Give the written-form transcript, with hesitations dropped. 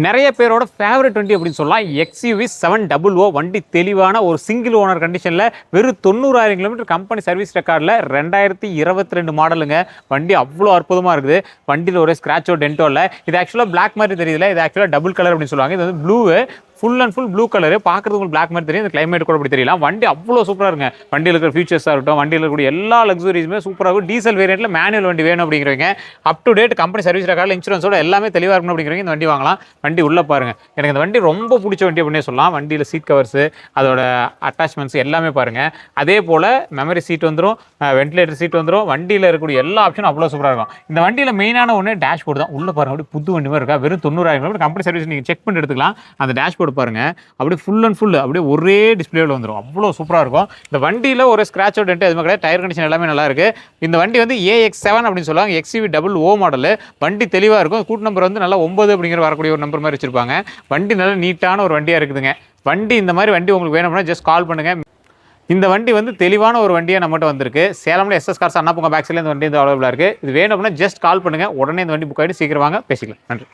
நிறைய பேரோட ஃபேவரட் வண்டி அப்படின்னு சொல்லலாம். XUV 700 வண்டி தெளிவான ஒரு சிங்கிள் ஓனர் கண்டிஷனில் வெறும் 90,000 கிலோமீட்டர் கம்பெனி சர்வீஸ் ரெக்கார்டில் 2022 மாடலுங்க. வண்டி அவ்வளோ அற்புதமாக இருக்குது. வண்டியில் ஒரு ஸ்க்ராச்சோ டென்ட்டோ இல்லை. இது ஆக்சுவலாக பிளாக் மாதிரி தெரியுதுல, இது ஆக்சுவலாக டபுள் கலர் அப்படின்னு சொல்லுவாங்க. இது வந்து blue, full and full blue colour. பார்க்குறது உங்களுக்கு பிளாக் மாதிரி தெரியும். இந்த கிளைமேட் கூட அப்படி தெரியலாம். வண்டி அவ்வளோ சூப்பராக இருக்குங்க. வண்டியில் இருக்கிற ஃபீச்சர்ஸாக இருக்கட்டும், வண்டியில் இருக்கக்கூடிய எல்லா லக்ஸுரிஸுமே சூப்பராக இருக்கும். டீசல் வேரியண்ட்டில் மேனுவல் வண்டி வேணும் அப்படிங்கிறவங்க, up to date company service ரெக்கார்டில் இன்சூரன்ஸோட எல்லாமே தெளிவாக இருக்கணும் அப்படிங்கிறவங்க இந்த வண்டி வாங்கலாம். வண்டி உள்ளே பாருங்கள். எனக்கு இந்த வண்டி ரொம்ப பிடிச்ச வண்டி அப்படின்னே சொல்லலாம். வண்டியில் சீட் கவர்ஸு, அதோட அட்டாச்மெண்ட்ஸ் எல்லாமே பாருங்கள். அதே போல் மெமரி சீட் வந்துடும், வென்டிலேட்டர் சீட் வந்துடும். வண்டியில் இருக்கக்கூடிய எல்லா ஆப்ஷனும் அவ்வளோ சூப்பராக இருக்கும். இந்த வண்டியில் மெயினான ஒன்று டேஷ்போர்டு தான். உள்ளே பாருங்கள், அப்படி புது வண்டி மாதிரி இருக்கா. வெறும் 90,000 கிலோமீட்டர் கம்பெனி சர்வீஸ் நீங்கள் செக் பண்ணி எடுத்துக்கலாம். அந்த டேஷ்போர்டு பாருங்கள், அப்படியே ஃபுல் அண்ட் ஃபுல் அப்படியே ஒரே டிஸ்பிளேவில் வந்துடும். அவ்வளோ சூப்பராக இருக்கும். இந்த வண்டியில் ஒரு ஸ்க்ராட்ச் அவுட் எதுவுமே கிடையாது. டயர் கண்டிஷன் எல்லாமே நல்லா இருக்குது. இந்த வண்டி வந்து AX7 அப்படின்னு சொல்லுவாங்க. XUV 00 model. வண்டி தெளிவாக இருக்கும். கூட்டு நம்பர் வந்து நல்லா 9 அப்படிங்கிற வரக்கூடிய ஒரு நம்பர் மாதிரி வச்சிருப்பாங்க. வண்டி நல்லா நீட்டான ஒரு வண்டியாக இருக்குதுங்க. வண்டி இந்த மாதிரி வண்டி உங்களுக்கு வேணும்னா ஜஸ்ட் கால் பண்ணுங்கள். இந்த வண்டி வந்து தெளிவான ஒரு வண்டியாக நம்மகிட்ட வந்திருக்கு. சேலம்ல SS கார்ஸ் அண்ணா பூங்கா பேக் சைடில் இந்த வண்டி வந்து அவைலபிளாக இருக்குது. இது வேணும் அப்படின்னா ஜஸ்ட் கால் பண்ணுங்கள். உடனே இந்த வண்டி புக் ஆகிட்டு சீக்கிரம் வாங்க, பேசிக்கலாம். நன்றி.